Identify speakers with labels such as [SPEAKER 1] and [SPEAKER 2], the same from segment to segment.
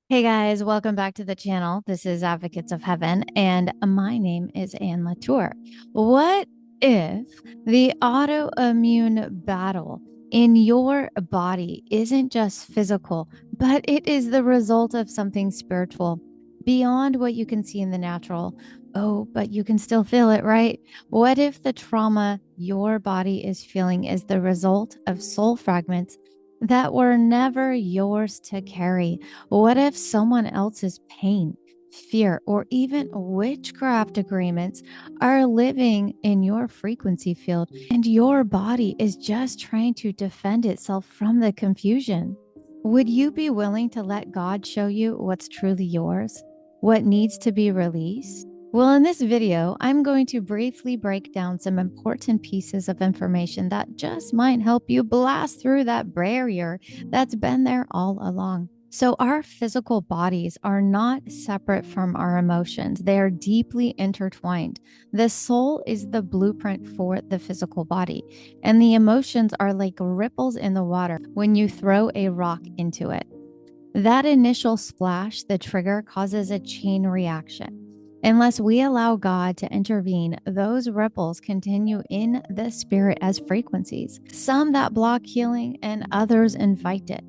[SPEAKER 1] Hey guys, welcome back to the channel. This is Advocates of Heaven, and my name is Anne Latour. What if the autoimmune battle in your body isn't just physical, but it is the result of something spiritual beyond what you can see in the natural? Oh, but you can still feel it, right? What if the trauma your body is feeling is the result of soul fragments that were never yours to carry? What if someone else's pain, fear, or even witchcraft agreements are living in your frequency field and your body is just trying to defend itself from the confusion? Would you be willing to let God show you what's truly yours? What needs to be released? Well, in this video, I'm going to briefly break down some important pieces of information that just might help you blast through that barrier that's been there all along. So, our physical bodies are not separate from our emotions, they are deeply intertwined. The soul is the blueprint for the physical body, and the emotions are like ripples in the water when you throw a rock into it. That initial splash, the trigger, causes a chain reaction. Unless we allow God to intervene, those ripples continue in the spirit as frequencies, some that block healing and others invite it.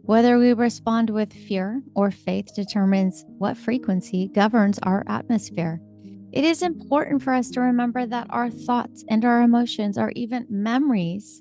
[SPEAKER 1] Whether we respond with fear or faith determines what frequency governs our atmosphere. It is important for us to remember that our thoughts and our emotions, or even memories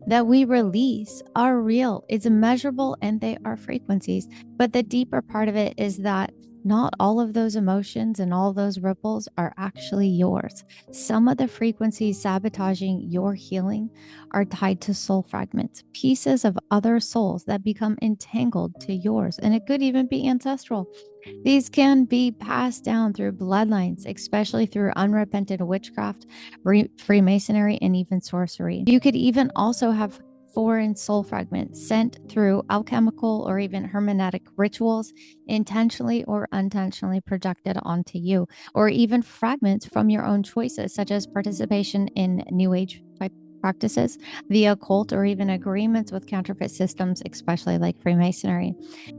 [SPEAKER 1] that we release, are real, it's measurable, and they are frequencies. But the deeper part of it is that not all of those emotions and all those ripples are actually yours. Some of the frequencies sabotaging your healing are tied to soul fragments, pieces of other souls that become entangled to yours. And it could even be ancestral. These can be passed down through bloodlines, especially through unrepented witchcraft, Freemasonry, and even sorcery. You could even also have foreign soul fragments sent through alchemical or even hermeneutic rituals, intentionally or unintentionally projected onto you, or even fragments from your own choices, such as participation in New Age type practices, the occult, or even agreements with counterfeit systems, especially like Freemasonry.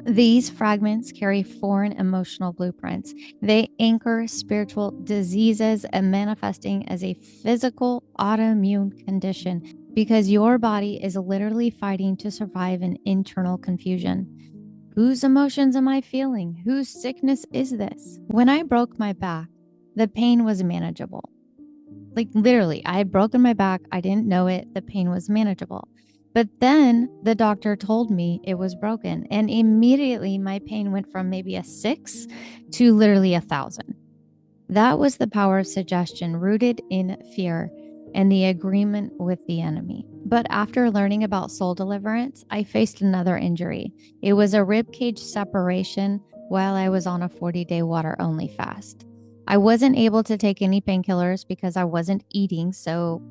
[SPEAKER 1] These fragments carry foreign emotional blueprints. They anchor spiritual diseases and manifesting as a physical autoimmune condition because your body is literally fighting to survive an internal confusion. Whose emotions am I feeling? Whose sickness is this? When I broke my back, the pain was manageable. Like literally, I had broken my back. I didn't know it. The pain was manageable. But then the doctor told me it was broken. And immediately my pain went from maybe a 6 to literally 1,000. That was the power of suggestion rooted in fear and the agreement with the enemy. But after learning about soul deliverance, I faced another injury. It was a rib cage separation while I was on a 40-day water only fast. I wasn't able to take any painkillers because I wasn't eating, so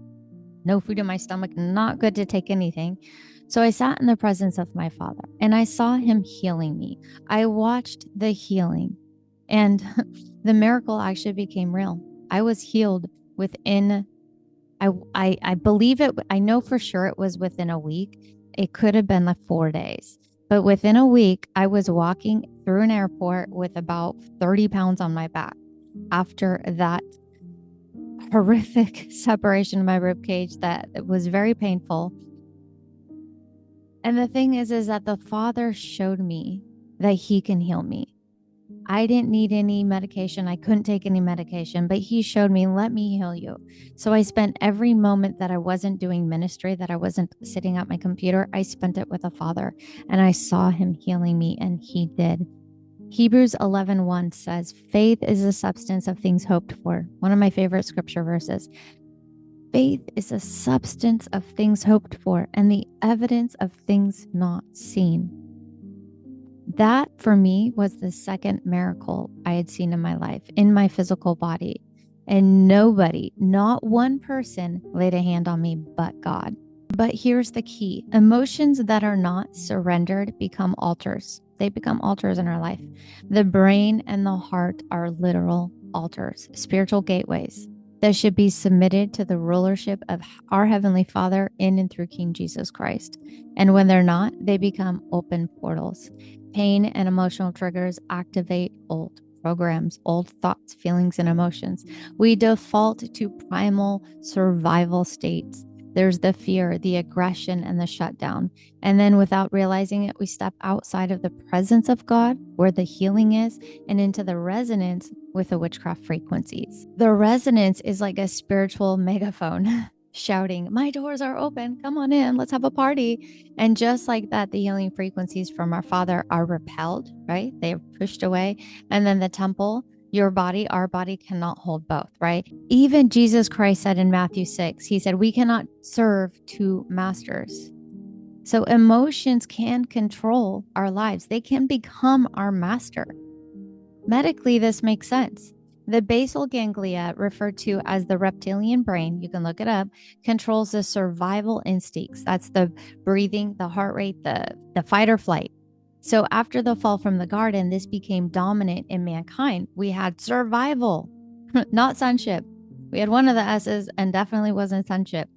[SPEAKER 1] no food in my stomach, not good to take anything. So I sat in the presence of my father and I saw him healing me. I watched the healing and the miracle actually became real. I was healed within, I believe it, I know for sure it was within a week. It could have been like 4 days, but within a week, I was walking through an airport with about 30 pounds on my back after that horrific separation of my rib cage that was very painful. And the thing is that the Father showed me that He can heal me. I didn't need any medication. I couldn't take any medication, but He showed me, let me heal you. So I spent every moment that I wasn't doing ministry, that I wasn't sitting at my computer, I spent it with the Father, and I saw Him healing me, and He did. Hebrews 11:1 says, faith is the substance of things hoped for. One of my favorite scripture verses. Faith is a substance of things hoped for and the evidence of things not seen. That for me was the second miracle I had seen in my life, in my physical body. And nobody, not one person, laid a hand on me but God. But here's the key. Emotions that are not surrendered become altars. They become altars in our life. The brain and the heart are literal altars, spiritual gateways. that should be submitted to the rulership of our Heavenly Father in and through King Jesus Christ. And when they're not, they become open portals. Pain and emotional triggers activate old programs, old thoughts, feelings, and emotions. We default to primal survival states. There's the fear, the aggression, and the shutdown. And then without realizing it, we step outside of the presence of God, where the healing is, and into the resonance with the witchcraft frequencies. The resonance is like a spiritual megaphone shouting, "My doors are open. Come on in. Let's have a party." And just like that, the healing frequencies from our Father are repelled, right? They are pushed away. And then the temple, your body, our body cannot hold both, right? Even Jesus Christ said in Matthew 6, he said, we cannot serve two masters. So emotions can control our lives. They can become our master. Medically, this makes sense. The basal ganglia, referred to as the reptilian brain, you can look it up, controls the survival instincts. That's the breathing, the heart rate, the fight or flight. So after the fall from the garden, this became dominant in mankind. We had survival, not sonship. We had one of the S's and definitely wasn't sonship.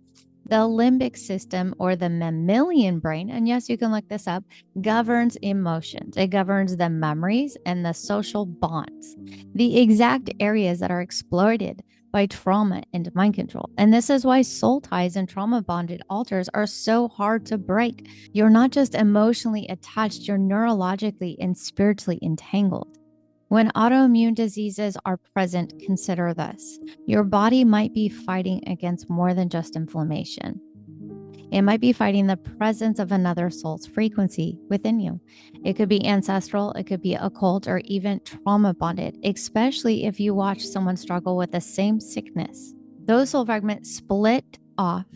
[SPEAKER 1] The limbic system, or the mammalian brain, and yes, you can look this up, governs emotions. It governs the memories and the social bonds, the exact areas that are exploited by trauma and mind control. And this is why soul ties and trauma bonded altars are so hard to break. You're not just emotionally attached, you're neurologically and spiritually entangled. When autoimmune diseases are present, consider this. Your body might be fighting against more than just inflammation. It might be fighting the presence of another soul's frequency within you. It could be ancestral, it could be occult, or even trauma bonded, especially if you watch someone struggle with the same sickness. Those soul fragments split off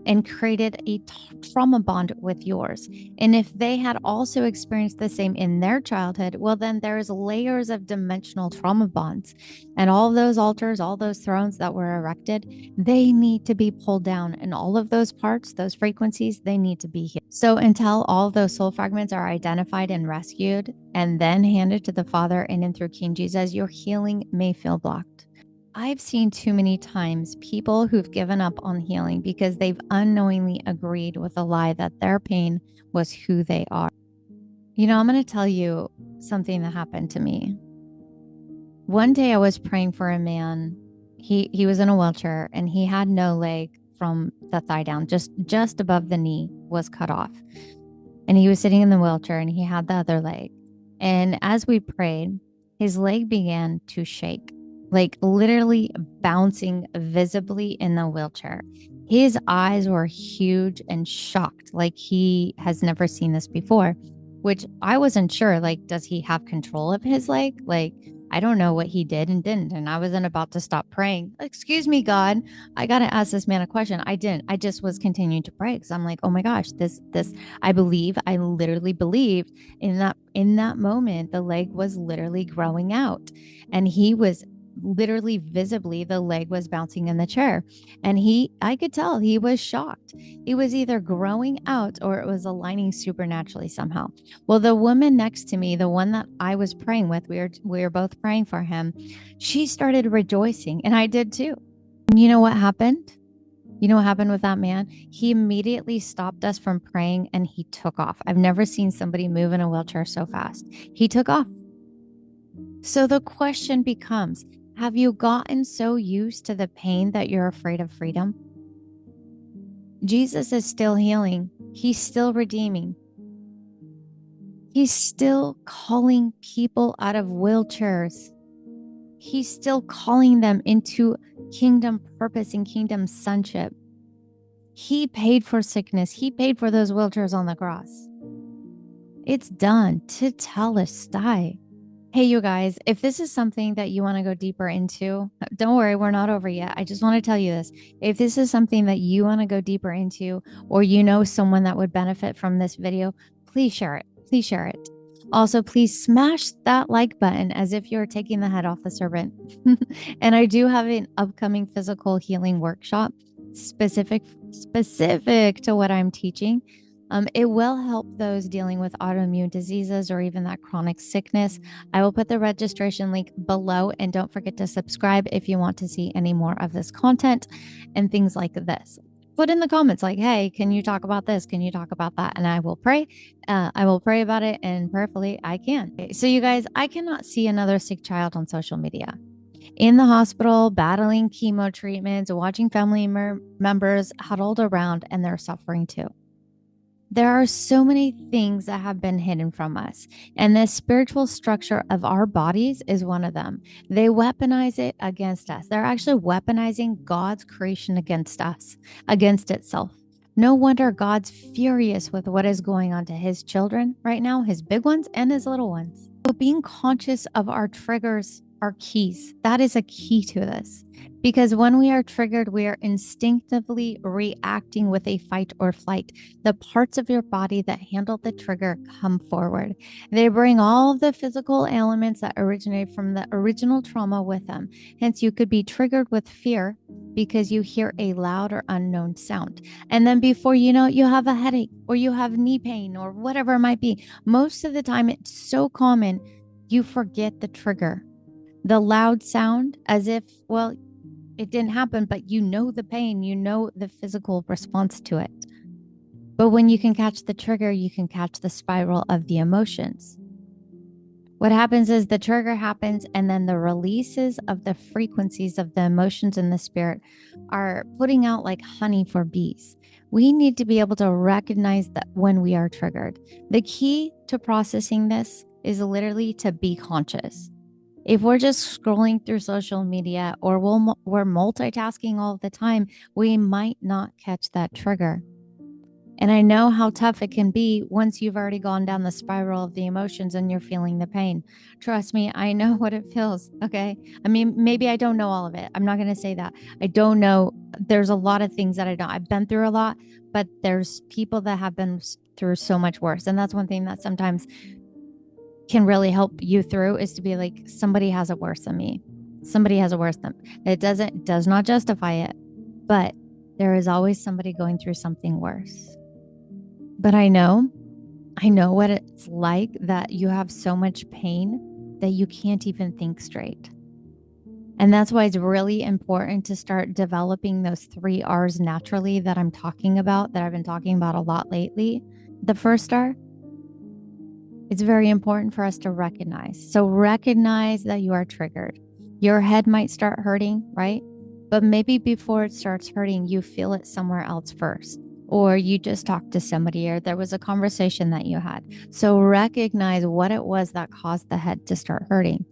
[SPEAKER 1] and created a trauma bond with yours. And if they had also experienced the same in their childhood, well, then there's layers of dimensional trauma bonds. And all those altars, all those thrones that were erected, they need to be pulled down. And all of those parts, those frequencies, they need to be healed. So until all those soul fragments are identified and rescued and then handed to the Father in and through King Jesus, your healing may feel blocked. I've seen too many times people who've given up on healing because they've unknowingly agreed with a lie that their pain was who they are. You know, I'm going to tell you something that happened to me. One day I was praying for a man. He was in a wheelchair and he had no leg from the thigh down, just above the knee was cut off. And he was sitting in the wheelchair and he had the other leg. And as we prayed, his leg began to shake, like literally bouncing visibly in the wheelchair. His eyes were huge and shocked, like he has never seen this before, which I wasn't sure. Like, does he have control of his leg? Like, I don't know what he did and didn't. And I wasn't about to stop praying. Excuse me, God, I got to ask this man a question. I didn't. I just was continuing to pray because I'm like, oh my gosh, this, I literally believed in that moment, the leg was literally growing out and he was literally visibly, the leg was bouncing in the chair. And I could tell he was shocked. It was either growing out or it was aligning supernaturally somehow. Well, the woman next to me, the one that I was praying with, we were both praying for him. She started rejoicing and I did too. And you know what happened? You know what happened with that man? He immediately stopped us from praying and he took off. I've never seen somebody move in a wheelchair so fast. He took off. So the question becomes, have you gotten so used to the pain that you're afraid of freedom? Jesus is still healing. He's still redeeming. He's still calling people out of wheelchairs. He's still calling them into kingdom purpose and kingdom sonship. He paid for sickness. He paid for those wheelchairs on the cross. It's done. Tetelestai. Hey, you guys, if this is something that you want to go deeper into, don't worry, we're not over yet. I just want to tell you this. If this is something that you want to go deeper into, or you know someone that would benefit from this video, please share it. Please share it. Also, please smash that like button as if you're taking the head off the serpent. And I do have an upcoming physical healing workshop specific to what I'm teaching. It will help those dealing with autoimmune diseases or even that chronic sickness. I will put the registration link below, and don't forget to subscribe if you want to see any more of this content and things like this. Put in the comments like, hey, can you talk about this? Can you talk about that? And I will pray. I will pray about it, and prayerfully I can. Okay, so you guys, I cannot see another sick child on social media. In the hospital, battling chemo treatments, watching family members huddled around, and they're suffering too. There are so many things that have been hidden from us, and the spiritual structure of our bodies is one of them. They weaponize it against us. They're actually weaponizing God's creation against us, against itself. No wonder God's furious with what is going on to his children right now, his big ones and his little ones. So being conscious of our triggers are keys. That is a key to this. Because when we are triggered, we are instinctively reacting with a fight or flight. The parts of your body that handle the trigger come forward. They bring all of the physical elements that originate from the original trauma with them. Hence, you could be triggered with fear because you hear a loud or unknown sound. And then before you know it, you have a headache or you have knee pain or whatever it might be. Most of the time, it's so common, you forget the trigger. The loud sound, as if, well, it didn't happen, but you know the pain, you know the physical response to it. But when you can catch the trigger, you can catch the spiral of the emotions. What happens is the trigger happens, and then the releases of the frequencies of the emotions in the spirit are putting out like honey for bees. We need to be able to recognize that when we are triggered. The key to processing this is literally to be conscious. If we're just scrolling through social media or we're multitasking all the time, we might not catch that trigger. And I know how tough it can be once you've already gone down the spiral of the emotions and you're feeling the pain. Trust me, I know what it feels. Okay. I mean, maybe I don't know all of it. I'm not going to say that. I don't know. There's a lot of things that I don't. I've been through a lot, but there's people that have been through so much worse. And that's one thing that sometimes can really help you through, is to be like, somebody has it worse than me. Somebody has it worse than it. Does not justify it, but there is always somebody going through something worse. But I know what it's like, that you have so much pain that you can't even think straight. And that's why it's really important to start developing those 3 R's naturally that I'm talking about, that I've been talking about a lot lately. The first R, it's very important for us to recognize. So recognize that you are triggered. Your head might start hurting, right? But maybe before it starts hurting, you feel it somewhere else first, or you just talked to somebody, or there was a conversation that you had. So recognize what it was that caused the head to start hurting.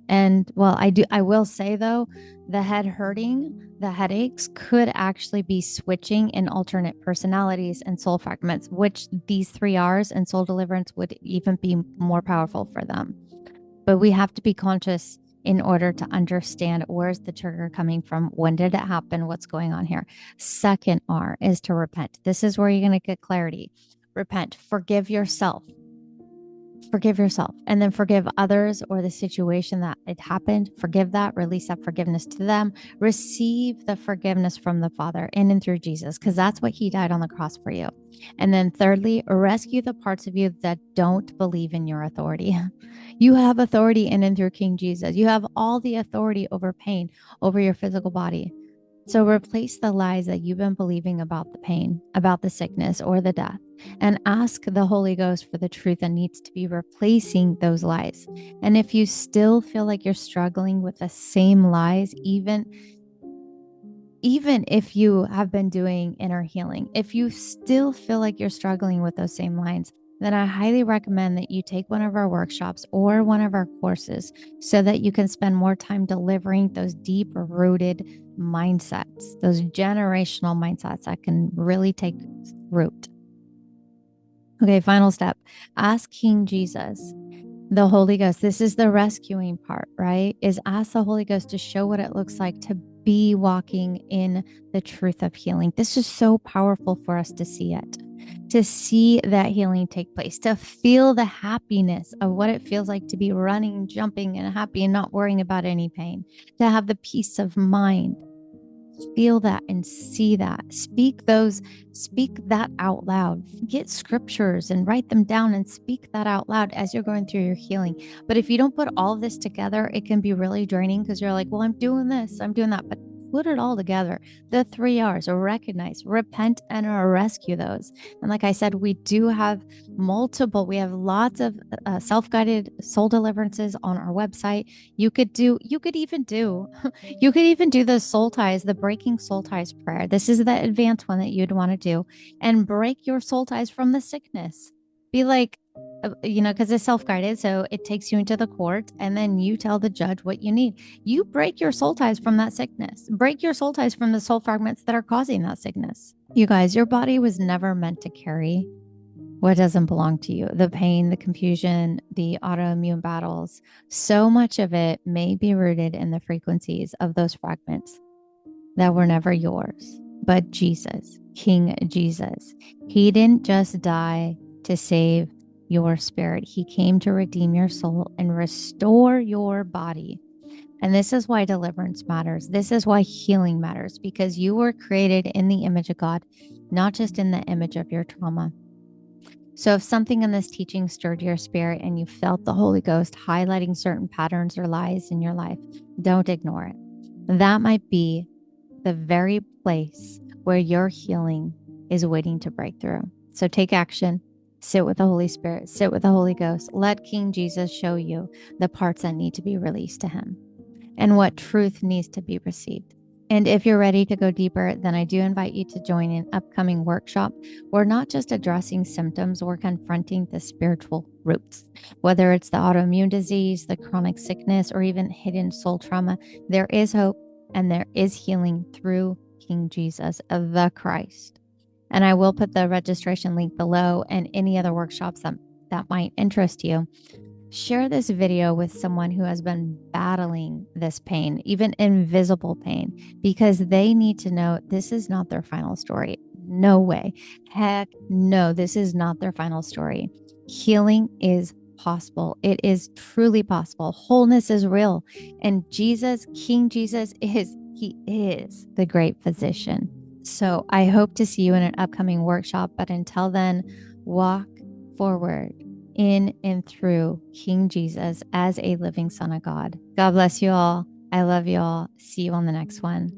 [SPEAKER 1] And well, I will say though, the head hurting, the headaches could actually be switching in alternate personalities and soul fragments, which these 3 R's and soul deliverance would even be more powerful for them. But we have to be conscious in order to understand, where's the trigger coming from? When did it happen? What's going on here? Second R is to repent. This is where you're going to get clarity. Repent, forgive yourself. Forgive yourself, and then forgive others or the situation that it happened. Forgive that, release that forgiveness to them. Receive the forgiveness from the Father in and through Jesus, because that's what he died on the cross for you. And then thirdly, rescue the parts of you that don't believe in your authority. You have authority in and through King Jesus. You have all the authority over pain, over your physical body. So replace the lies that you've been believing about the pain, about the sickness or the death, and ask the Holy Ghost for the truth that needs to be replacing those lies. And if you still feel like you're struggling with the same lies, even if you have been doing inner healing, if you still feel like you're struggling with those same lines, then I highly recommend that you take one of our workshops or one of our courses, so that you can spend more time delivering those deep-rooted mindsets, those generational mindsets that can really take root. Okay, final step. Ask King Jesus, the Holy Ghost. This is the rescuing part, right? Is ask the Holy Ghost to show what it looks like to be walking in the truth of healing. This is so powerful for us to see it, to see that healing take place, to feel the happiness of what it feels like to be running, jumping, and happy and not worrying about any pain, to have the peace of mind. Feel that and see that. Speak that out loud. Get scriptures and write them down and speak that out loud as you're going through your healing. But if you don't put all of this together, it can be really draining because you're like, well, I'm doing this, I'm doing that. But put it all together. The 3 R's: recognize, repent, and rescue those. And like I said, we have lots of self-guided soul deliverances on our website. You could even do the soul ties, the breaking soul ties prayer. This is the advanced one that you'd want to do, and break your soul ties from the sickness. Be like, because it's self-guided, so it takes you into the court, and then you tell the judge what you need. You break your soul ties from that sickness. Break your soul ties from the soul fragments that are causing that sickness. You guys, your body was never meant to carry what doesn't belong to you. The pain, the confusion, the autoimmune battles, so much of it may be rooted in the frequencies of those fragments that were never yours. But Jesus, King Jesus, he didn't just die to save your spirit. He came to redeem your soul and restore your body. And this is why deliverance matters. This is why healing matters, because you were created in the image of God, not just in the image of your trauma. So if something in this teaching stirred your spirit and you felt the Holy Ghost highlighting certain patterns or lies in your life, don't ignore it. That might be the very place where your healing is waiting to break through. So take action. Sit with the Holy Spirit. Sit with the Holy Ghost. Let King Jesus show you the parts that need to be released to him and what truth needs to be received. And if you're ready to go deeper, then I do invite you to join an upcoming workshop. We're not just addressing symptoms, we're confronting the spiritual roots. Whether it's the autoimmune disease, the chronic sickness, or even hidden soul trauma, there is hope and there is healing through King Jesus, the Christ. And I will put the registration link below and any other workshops that might interest you. Share this video with someone who has been battling this pain, even invisible pain, because they need to know this is not their final story. No way. Heck no, this is not their final story. Healing is possible. It is truly possible. Wholeness is real. And Jesus, King Jesus, he is the great physician. So I hope to see you in an upcoming workshop. But until then, walk forward in and through King Jesus as a living Son of God. God bless you all. I love you all. See you on the next one.